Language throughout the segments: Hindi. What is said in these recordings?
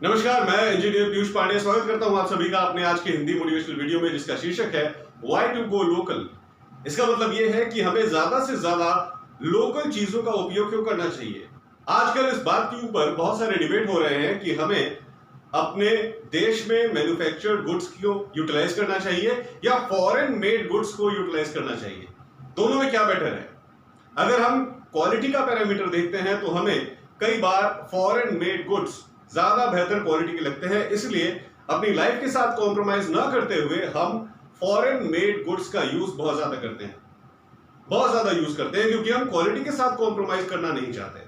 नमस्कार, मैं इंजीनियर पीयूष पांडे स्वागत करता हूं आप सभी का अपने आज के हिंदी मोटिवेशनल वीडियो में, जिसका शीर्षक है व्हाई टू गो लोकल। इसका मतलब यह है कि हमें ज्यादा से ज्यादा लोकल चीजों का उपयोग क्यों करना चाहिए। आजकल इस बात के ऊपर बहुत सारे डिबेट हो रहे हैं कि हमें अपने देश में मैन्युफैक्चर्ड गुड्स को यूटिलाइज करना चाहिए या फॉरेन मेड गुड्स को यूटिलाइज करना चाहिए। दोनों में क्या बेटर है? अगर हम क्वालिटी का पैरामीटर देखते हैं तो हमें कई बार फॉरेन मेड गुड्स ज्यादा बेहतर क्वालिटी के लगते हैं, इसलिए अपनी लाइफ के साथ कॉम्प्रोमाइज ना करते हुए हम फॉरेन मेड गुड्स का यूज बहुत ज्यादा करते हैं, क्योंकि हम क्वालिटी के साथ कॉम्प्रोमाइज करना नहीं चाहते।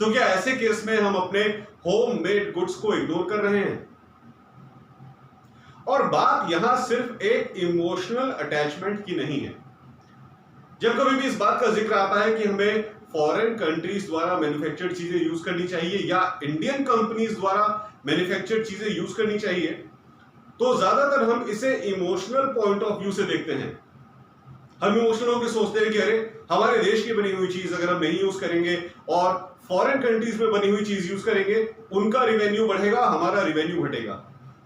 तो क्या ऐसे केस में हम अपने होम मेड गुड्स को इग्नोर कर रहे हैं? और बात यहां सिर्फ एक इमोशनल अटैचमेंट की नहीं है। जब कभी भी इस बात का जिक्र आता है कि हमें फॉरेन कंट्रीज द्वारा मैन्युफैक्चर्ड चीजें यूज करनी चाहिए या इंडियन कंपनीज द्वारा मैन्युफैक्चर्ड चीजें यूज करनी चाहिए, तो ज्यादातर हम इसे इमोशनल पॉइंट ऑफ व्यू से देखते हैं। हम इमोशनल होकर सोचते हैं कि अरे हमारे देश की बनी हुई चीज अगर हम नहीं यूज करेंगे और फॉरेन कंट्रीज में बनी हुई चीज यूज करेंगे, उनका रिवेन्यू बढ़ेगा, हमारा रिवेन्यू घटेगा।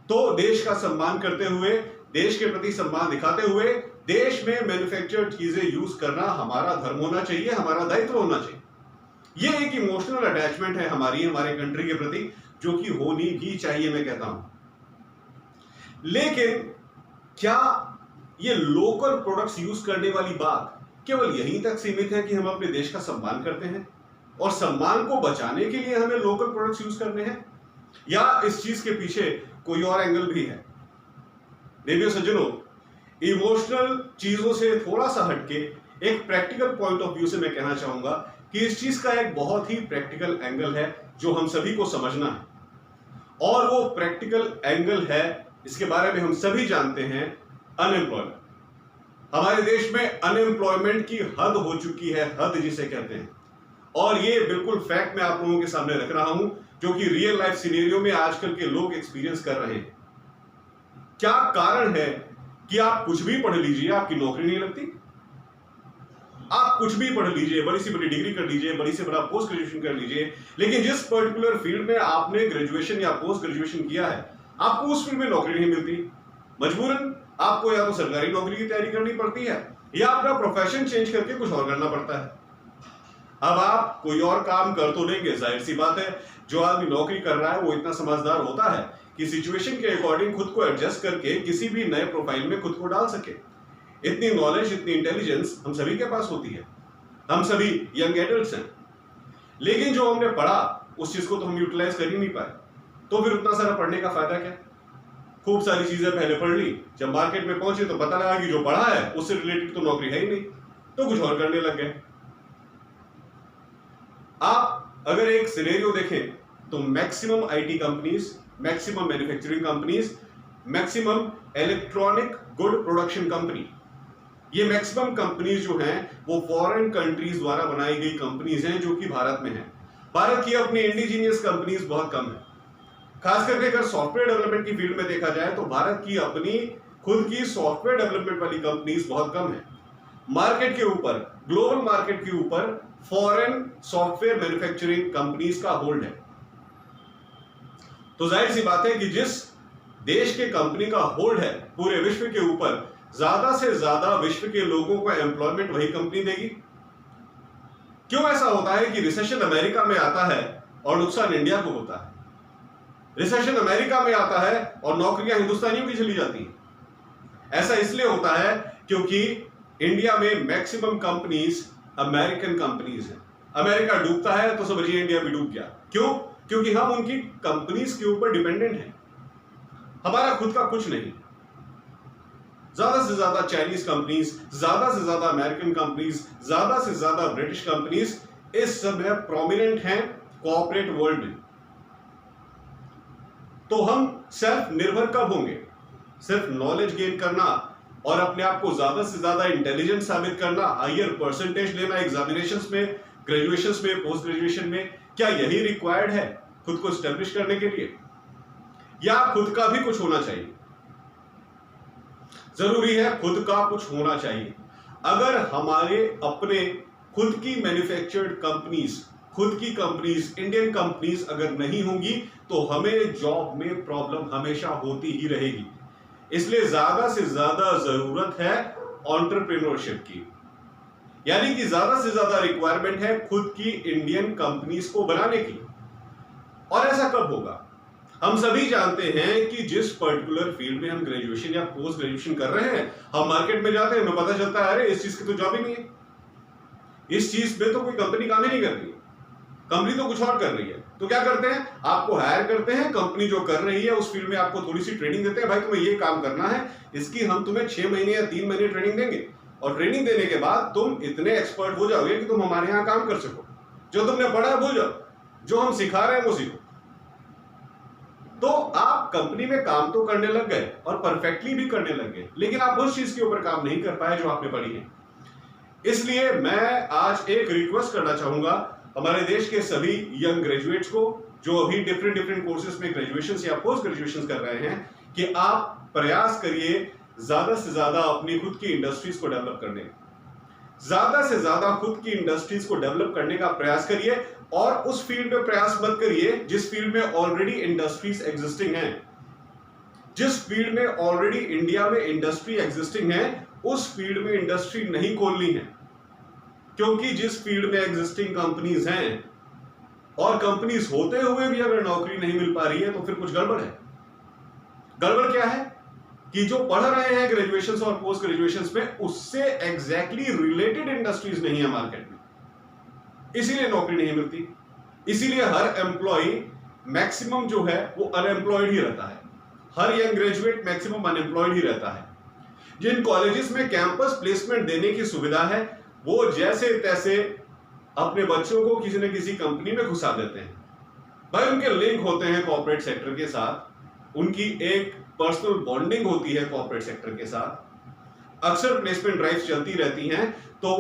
तो देश का सम्मान करते हुए, देश के प्रति सम्मान दिखाते हुए देश में मैन्युफैक्चर्ड चीजें यूज करना हमारा धर्म होना चाहिए, हमारा दायित्व होना चाहिए। यह एक इमोशनल अटैचमेंट है हमारे कंट्री के प्रति, जो कि होनी भी चाहिए, मैं कहता हूं। लेकिन क्या ये लोकल प्रोडक्ट्स यूज करने वाली बात केवल यहीं तक सीमित है कि हम अपने देश का सम्मान करते हैं और सम्मान को बचाने के लिए हमें लोकल प्रोडक्ट्स यूज करने हैं, या इस चीज के पीछे कोई और एंगल भी है? देवियों सज्जनों, इमोशनल चीजों से थोड़ा सा हटके एक प्रैक्टिकल पॉइंट ऑफ व्यू से मैं कहना चाहूंगा कि इस चीज का एक बहुत ही प्रैक्टिकल एंगल है जो हम सभी को समझना है। और वो प्रैक्टिकल एंगल है, इसके बारे में हम सभी जानते हैं, अनएम्प्लॉयमेंट। हमारे देश में अनएम्प्लॉयमेंट की हद हो चुकी है, हद जिसे कहते हैं। और ये बिल्कुल फैक्ट मैं आप लोगों के सामने रख रहा हूं, जो कि रियल लाइफ सिनेरियो में आजकल के लोग एक्सपीरियंस कर रहे हैं। क्या कारण है कि आप कुछ भी पढ़ लीजिए, आपकी नौकरी नहीं लगती? आप कुछ भी पढ़ लीजिए, बड़ी सी बड़ी डिग्री कर लीजिए, बड़ी से बड़ा पोस्ट ग्रेजुएशन कर लीजिए, लेकिन जिस पर्टिकुलर फील्ड में आपने ग्रेजुएशन या पोस्ट ग्रेजुएशन किया है, आपको उस फील्ड में नौकरी नहीं मिलती। मजबूरन आपको या तो सरकारी नौकरी की तैयारी करनी पड़ती है या अपना प्रोफेशन चेंज करके कुछ और करना पड़ता है। अब आप कोई और काम कर तो लेंगे, जाहिर सी बात है, जो आदमी नौकरी कर रहा है वो इतना समझदार होता है कि सिचुएशन के अकॉर्डिंग खुद को एडजस्ट करके किसी भी नए प्रोफाइल में खुद को डाल सके। इतनी नॉलेज, इतनी इंटेलिजेंस हम सभी के पास होती है, हम सभी यंग एडल्ट्स हैं। लेकिन जो हमने पढ़ा उस चीज को तो हम यूटिलाइज कर ही नहीं पाए। तो फिर उतना सारा पढ़ने का फायदा क्या? खूब सारी चीजें पहले पढ़ ली, जब मार्केट में पहुंचे तो पता लगा कि जो पढ़ा है उससे रिलेटेड तो नौकरी है ही नहीं, तो कुछ और करने लग गए। आप अगर एक सिनेरियो देखें तो maximum IT companies, maximum manufacturing companies, maximum electronic good production company, ये मैक्सिमम कंपनीज जो हैं वो फॉरेन कंट्रीज द्वारा बनाई गई कंपनीज हैं जो कि भारत में हैं। भारत की अपनी इंडिजीनियस कंपनीज बहुत कम है। खास करके अगर सॉफ्टवेयर डेवलपमेंट की फील्ड में देखा जाए तो भारत की अपनी खुद की सॉफ्टवेयर डेवलपमेंट वाली कंपनीज बहुत कम है। मार्केट के ऊपर, ग्लोबल मार्केट के ऊपर फॉरेन सॉफ्टवेयर मैन्युफैक्चरिंग कंपनीज का होल्ड है। तो जाहिर सी बात है कि जिस देश के कंपनी का होल्ड है पूरे विश्व के ऊपर, ज्यादा से ज्यादा विश्व के लोगों को एम्प्लॉयमेंट वही कंपनी देगी। क्यों ऐसा होता है कि रिसेशन अमेरिका में आता है और नुकसान इंडिया को होता है? रिसेशन अमेरिका में आता है और नौकरियां हिंदुस्तानियों की चली जाती हैं। ऐसा इसलिए होता है क्योंकि इंडिया में मैक्सिमम कंपनीज अमेरिकन कंपनीज हैं। अमेरिका डूबता है तो समझिए इंडिया भी डूब गया। क्यों? क्योंकि हम उनकी कंपनीज के ऊपर डिपेंडेंट हैं, हमारा खुद का कुछ नहीं। ज्यादा से ज्यादा चाइनीज कंपनीज, ज्यादा से ज्यादा अमेरिकन कंपनीज, ज्यादा से ज्यादा ब्रिटिश कंपनीज इस समय प्रोमिनेंट हैं कॉर्पोरेट वर्ल्ड में। तो हम सेल्फ निर्भर कब होंगे? सिर्फ नॉलेज गेन करना और अपने आप को ज्यादा से ज्यादा इंटेलिजेंट साबित करना, हायर परसेंटेज लेना एग्जामिनेशंस में, ग्रेजुएशंस में, पोस्ट ग्रेजुएशन में, क्या यही रिक्वायर्ड है खुद को स्टैब्लिश करने के लिए? या खुद का भी कुछ होना चाहिए? जरूरी है खुद का कुछ होना चाहिए। अगर हमारे अपने खुद की मैन्युफैक्चर्ड कंपनीज खुद की कंपनीज, इंडियन कंपनीज अगर नहीं होंगी तो हमें जॉब में प्रॉब्लम हमेशा होती ही रहेगी। इसलिए ज्यादा से ज्यादा जरूरत है एंटरप्रेन्योरशिप की, यानी कि ज्यादा से ज्यादा रिक्वायरमेंट है खुद की इंडियन कंपनीज को बनाने की। और ऐसा कब होगा? हम सभी जानते हैं कि जिस पर्टिकुलर फील्ड में हम ग्रेजुएशन या पोस्ट ग्रेजुएशन कर रहे हैं, हम मार्केट में जाते हैं, हमें पता चलता है अरे इस चीज की तो जॉब ही नहीं है, इस चीज में तो कोई कंपनी काम ही नहीं कर रही है, कंपनी तो कुछ और कर रही है। तो क्या करते हैं? आपको हायर करते हैं, कंपनी जो कर रही है उस फील्ड में आपको थोड़ी सी ट्रेनिंग देते हैं, भाई तुम्हें ये काम करना है, इसकी हम तुम्हें 6 महीने या 3 महीने ट्रेनिंग देंगे, और ट्रेनिंग देने के बाद तुम इतने एक्सपर्ट हो जाओगे कि तुम हमारे यहाँ काम कर सको, जो तुमने पढ़ा है भूल जाओ, जो हम सिखा रहे हैं वो सीखो। तो आप कंपनी में काम तो करने लग गए और परफेक्टली भी करने लग गए, लेकिन आप उस चीज के ऊपर काम नहीं कर पाए जो आपने पढ़ी है। इसलिए मैं आज एक रिक्वेस्ट करना चाहूंगा हमारे देश के सभी यंग ग्रेजुएट्स को, जो अभी डिफरेंट कोर्सेज में ग्रेजुएशन या पोस्ट ग्रेजुएशन कर रहे हैं, कि आप प्रयास करिए ज्यादा से ज्यादा अपनी खुद की इंडस्ट्रीज को डेवलप करने का, ज्यादा से ज्यादा खुद की इंडस्ट्रीज को डेवलप करने का प्रयास करिए। और उस फील्ड में प्रयास मत करिए जिस फील्ड में ऑलरेडी इंडस्ट्रीज एग्जिस्टिंग हैं। जिस फील्ड में ऑलरेडी इंडिया में इंडस्ट्री एग्जिस्टिंग है उस फील्ड में इंडस्ट्री नहीं खोलनी है, क्योंकि जिस फील्ड में एग्जिस्टिंग कंपनीज हैं और कंपनीज होते हुए भी अगर नौकरी नहीं मिल पा रही है तो फिर कुछ गड़बड़ है। गड़बड़ क्या है कि जो पढ़ रहे हैं ग्रेजुएशन और पोस्ट ग्रेजुएशन में उससे एग्जैक्टली रिलेटेड इंडस्ट्रीज नहीं है मार्केट में, इसीलिए नौकरी नहीं मिलती। इसीलिए हर एम्प्लॉय मैक्सिमम जो है वो अनएम्प्लॉयड ही रहता है, हर यंग ग्रेजुएट मैक्सिमम अनएम्प्लॉयड ही रहता है। जिन कॉलेजेस में कैंपस प्लेसमेंट देने की सुविधा है वो जैसे तैसे अपने बच्चों को किसी न किसी कंपनी में घुसा देते हैं। भाई उनके लिंक होते हैं कॉर्पोरेट सेक्टर के साथ, उनकी एक पर्सनल बॉन्डिंग होती है कॉर्पोरेट सेक्टर के साथ, अक्सर प्लेसमेंट ड्राइव्स चलती रहती हैं, तो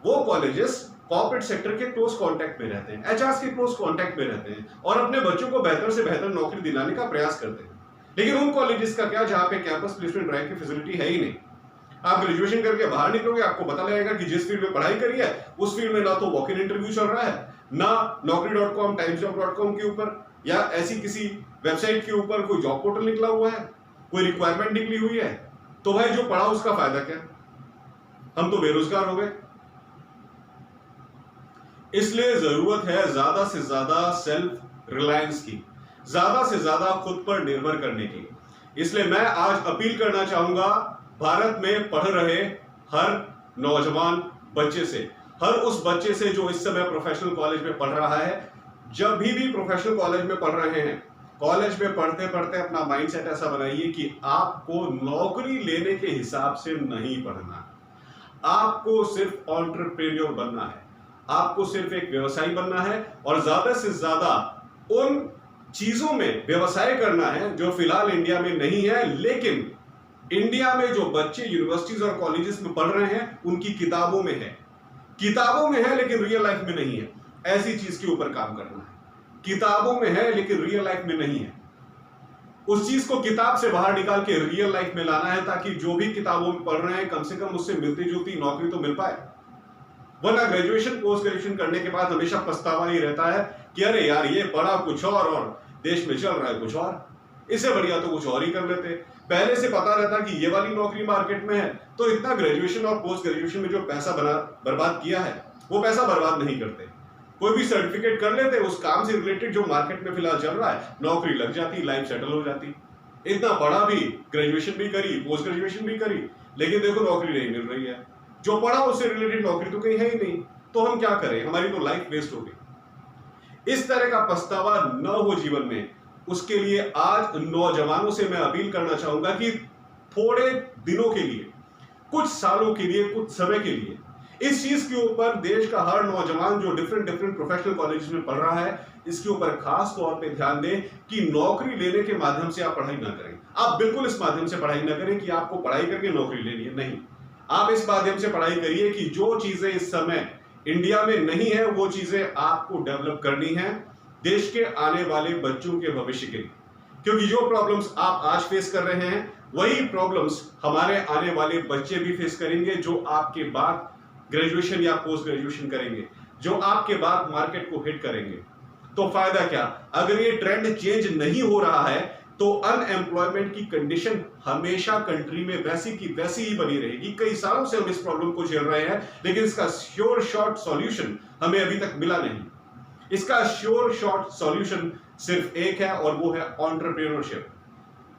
वो कॉलेजेस कॉर्पोरेट सेक्टर के क्लोज कांटेक्ट में रहते हैं, एचआर के क्लोज कांटेक्ट में रहते हैं और अपने बच्चों को बेहतर से बेहतर नौकरी दिलाने का प्रयास करते हैं। लेकिन उन कॉलेजेस का क्या जहां पे कैंपस प्लेसमेंट ड्राइव की फैसिलिटी है ही नहीं। आप ग्रेजुएशन करके बाहर निकलोगे, आपको पता लगेगा कि जिस फील्ड में पढ़ाई करी है उस फील्ड में ना तो वॉक इन इंटरव्यू चल रहा है, ना naukri.com, timesjob.com के ऊपर या ऐसी किसी वेबसाइट के ऊपर कोई जॉब पोर्टल निकला हुआ है, कोई रिक्वायरमेंट निकली हुई है। तो भाई जो पढ़ा उसका फायदा क्या? हम तो बेरोजगार हो गए। इसलिए जरूरत है ज्यादा से ज्यादा सेल्फ रिलायंस की, ज्यादा से ज्यादा खुद पर निर्भर करने की। इसलिए मैं आज अपील करना चाहूंगा भारत में पढ़ रहे हर नौजवान बच्चे से, हर उस बच्चे से जो इस समय प्रोफेशनल कॉलेज में पढ़ रहा है, जब भी प्रोफेशनल कॉलेज में पढ़ रहे हैं, कॉलेज में पढ़ते पढ़ते अपना माइंडसेट ऐसा बनाइए कि आपको नौकरी लेने के हिसाब से नहीं पढ़ना, आपको सिर्फ एंटरप्रेन्योर बनना है, आपको सिर्फ एक व्यवसायी बनना है और ज्यादा से ज्यादा उन चीजों में व्यवसाय करना है जो फिलहाल इंडिया में नहीं है, लेकिन इंडिया में जो बच्चे यूनिवर्सिटीज और कॉलेजेस में पढ़ रहे हैं उनकी किताबों में है, किताबों में है लेकिन रियल लाइफ में नहीं है। ऐसी चीज के ऊपर काम करना है, किताबों में है लेकिन रियल लाइफ में नहीं है। उस चीज को किताब से बाहर निकाल के रियल लाइफ में लाना है ताकि जो भी किताबों में पढ़ रहे हैं कम से कम उससे मिलती जुलती नौकरी तो मिल पाए। वरना ग्रेजुएशन पोस्ट ग्रेजुएशन करने के बाद हमेशा पछतावा ही रहता है कि अरे यार ये पढ़ा कुछ और देश में चल रहा है कुछ और, इससे बढ़िया तो कुछ और ही कर लेते। पहले से पता रहता कि ये वाली नौकरी मार्केट में है तो इतना ग्रेजुएशन और पोस्ट ग्रेजुएशन में जो पैसा बर्बाद किया है वो पैसा बर्बाद नहीं करते, कोई भी सर्टिफिकेट कर लेते, उस काम से रिलेटेड जो मार्केट में फिलहाल चल रहा है, नौकरी लग जाती, लाइफ सेटल हो जाती। इतना पढ़ा भी, ग्रेजुएशन भी करी, पोस्ट ग्रेजुएशन भी करी, लेकिन देखो नौकरी नहीं मिल रही है, जो पढ़ा उससे रिलेटेड नौकरी तो कहीं है ही नहीं, तो हम क्या करें, हमारी तो लाइफ वेस्ट हो गई। इस तरह का पछतावा न हो जीवन में, उसके लिए आज नौजवानों से मैं अपील करना चाहूंगा कि थोड़े दिनों के लिए, कुछ सालों के लिए, कुछ समय के लिए इस चीज के ऊपर देश का हर नौजवान जो डिफरेंट प्रोफेशनल कॉलेज में पढ़ रहा है, इसके ऊपर खास तौर पे ध्यान दें कि नौकरी लेने के माध्यम से आप पढ़ाई ना करें। आप बिल्कुल इस माध्यम से पढ़ाई ना करें कि आपको पढ़ाई करके नौकरी लेनी है, नहीं। आप इस माध्यम से पढ़ाई करिए कि जो चीजें इस समय इंडिया में नहीं है वो चीजें आपको डेवलप करनी है देश के आने वाले बच्चों के भविष्य के लिए, क्योंकि जो प्रॉब्लम्स आप आज फेस कर रहे हैं वही प्रॉब्लम्स हमारे आने वाले बच्चे भी फेस करेंगे जो आपके बाद ग्रेजुएशन या पोस्ट ग्रेजुएशन करेंगे। जो आपके बाद मार्केट को हिट करेंगे। तो फायदा क्या? अगर ये ट्रेंड चेंज नहीं हो रहा है तो अनएम्प्लॉयमेंट की कंडीशन हमेशा कंट्री में वैसी की वैसी ही बनी रहेगी। कई सालों से हम इस प्रॉब्लम को झेल रहे हैं, लेकिन इसका श्योर शॉर्ट सॉल्यूशन हमें अभी तक मिला नहीं। इसका श्योर शॉर्ट सॉल्यूशन सिर्फ एक है और वो है एंटरप्रेन्योरशिप।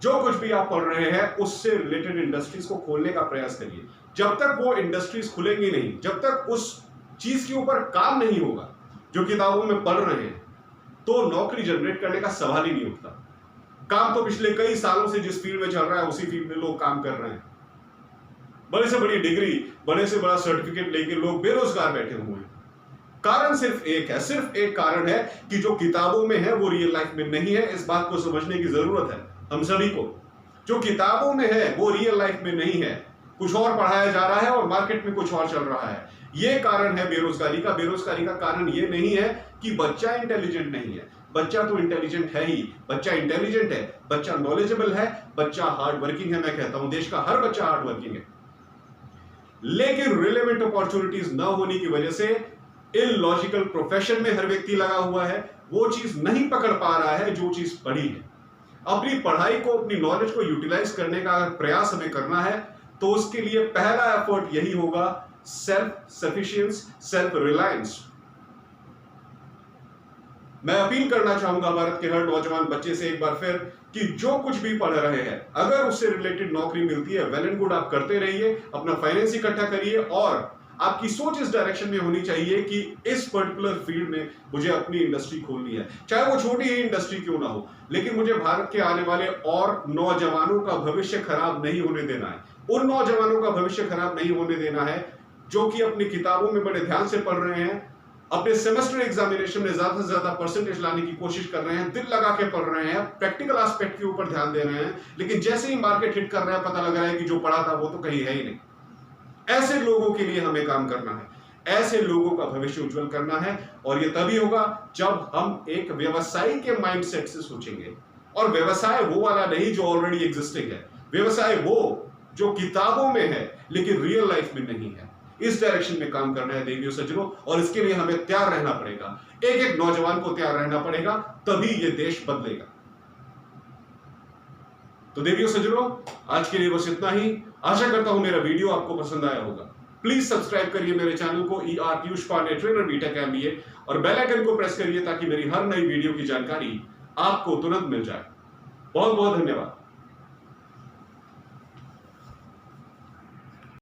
जो कुछ भी आप पढ़ रहे हैं उससे रिलेटेड इंडस्ट्रीज को खोलने का प्रयास करिए। जब तक वो इंडस्ट्रीज खुलेंगी नहीं, जब तक उस चीज के ऊपर काम नहीं होगा जो किताबों में पढ़ रहे हैं, तो नौकरी जनरेट करने का सवाल ही नहीं उठता। काम तो पिछले कई सालों से जिस फील्ड में चल रहा है उसी फील्ड में लोग काम कर रहे हैं। बड़े से बड़ी डिग्री, बड़े से बड़ा सर्टिफिकेट लेके लोग बेरोजगार बैठे हुए हैं। कारण सिर्फ एक है, सिर्फ एक कारण है कि जो किताबों में है वो रियल लाइफ में नहीं है। इस बात को समझने की जरूरत है हम सभी को। जो किताबों में है वो रियल लाइफ में नहीं है, कुछ और पढ़ाया जा रहा है और मार्केट में कुछ और चल रहा है। ये कारण है बेरोजगारी का। बेरोजगारी का कारण ये नहीं है कि बच्चा इंटेलिजेंट नहीं है, बच्चा तो इंटेलिजेंट है ही। बच्चा इंटेलिजेंट है, बच्चा नॉलेजेबल है, बच्चा हार्ड वर्किंग है। मैं कहता हूं देश का हर बच्चा हार्ड वर्किंग है, लेकिन रिलेवेंट अपॉर्चुनिटीज ना होने की वजह से इलॉजिकल प्रोफेशन में हर व्यक्ति लगा हुआ है। वो चीज नहीं पकड़ पा रहा है जो चीज पढ़ी है। अपनी पढ़ाई को, अपनी नॉलेज को यूटिलाइज करने का अगर प्रयास हमें करना है तो उसके लिए पहला एफर्ट यही होगा, सेल्फ सफिशिएंस, सेल्फ रिलायंस। मैं अपील करना चाहूंगा भारत के हर नौजवान बच्चे से एक बार फिर कि जो कुछ भी पढ़ रहे हैं, अगर उससे रिलेटेड नौकरी मिलती है, वेल एंड गुड, आप करते रहिए, अपना फाइनेंस इकट्ठा करिए और आपकी सोच इस डायरेक्शन में होनी चाहिए कि इस पर्टिकुलर फील्ड में मुझे अपनी इंडस्ट्री खोलनी है, चाहे वो छोटी ही इंडस्ट्री क्यों ना हो, लेकिन मुझे भारत के आने वाले और नौजवानों का भविष्य खराब नहीं होने देना है। उन नौजवानों का भविष्य खराब नहीं होने देना है जो कि अपनी किताबों में बड़े ध्यान से पढ़ रहे हैं, अपने सेमेस्टर एग्जामिनेशन में ज्यादा से ज्यादा परसेंटेज लाने की कोशिश कर रहे हैं, दिल लगा के पढ़ रहे हैं, प्रैक्टिकल एस्पेक्ट के ऊपर ध्यान दे रहे हैं, लेकिन जैसे ही मार्केट हिट कर रहा है पता लग रहा है कि जो पढ़ा था वो तो कहीं है ही नहीं। ऐसे लोगों के लिए हमें काम करना है, ऐसे लोगों का भविष्य उज्जवल करना है, और ये तभी होगा जब हम एक व्यवसायी के माइंडसेट से सोचेंगे। और व्यवसाय वो वाला नहीं जो ऑलरेडी एग्जिस्टिंग है, व्यवसाय वो जो किताबों में है लेकिन रियल लाइफ में नहीं है। इस डायरेक्शन में काम करना है देवियों सज्जनों, और इसके लिए हमें तैयार रहना पड़ेगा। एक एक नौजवान को तैयार रहना पड़ेगा, तभी ये देश बदलेगा। तो देवियों सज्जनों, आज के लिए बस इतना ही। आशा करता हूं मेरा वीडियो आपको पसंद आया होगा। प्लीज सब्सक्राइब करिए मेरे चैनल को ER Piyush Pandey, trainer BTech MBA, और बेल आइकन को प्रेस करिए ताकि मेरी हर नई वीडियो की जानकारी आपको तुरंत मिल जाए। बहुत बहुत धन्यवाद।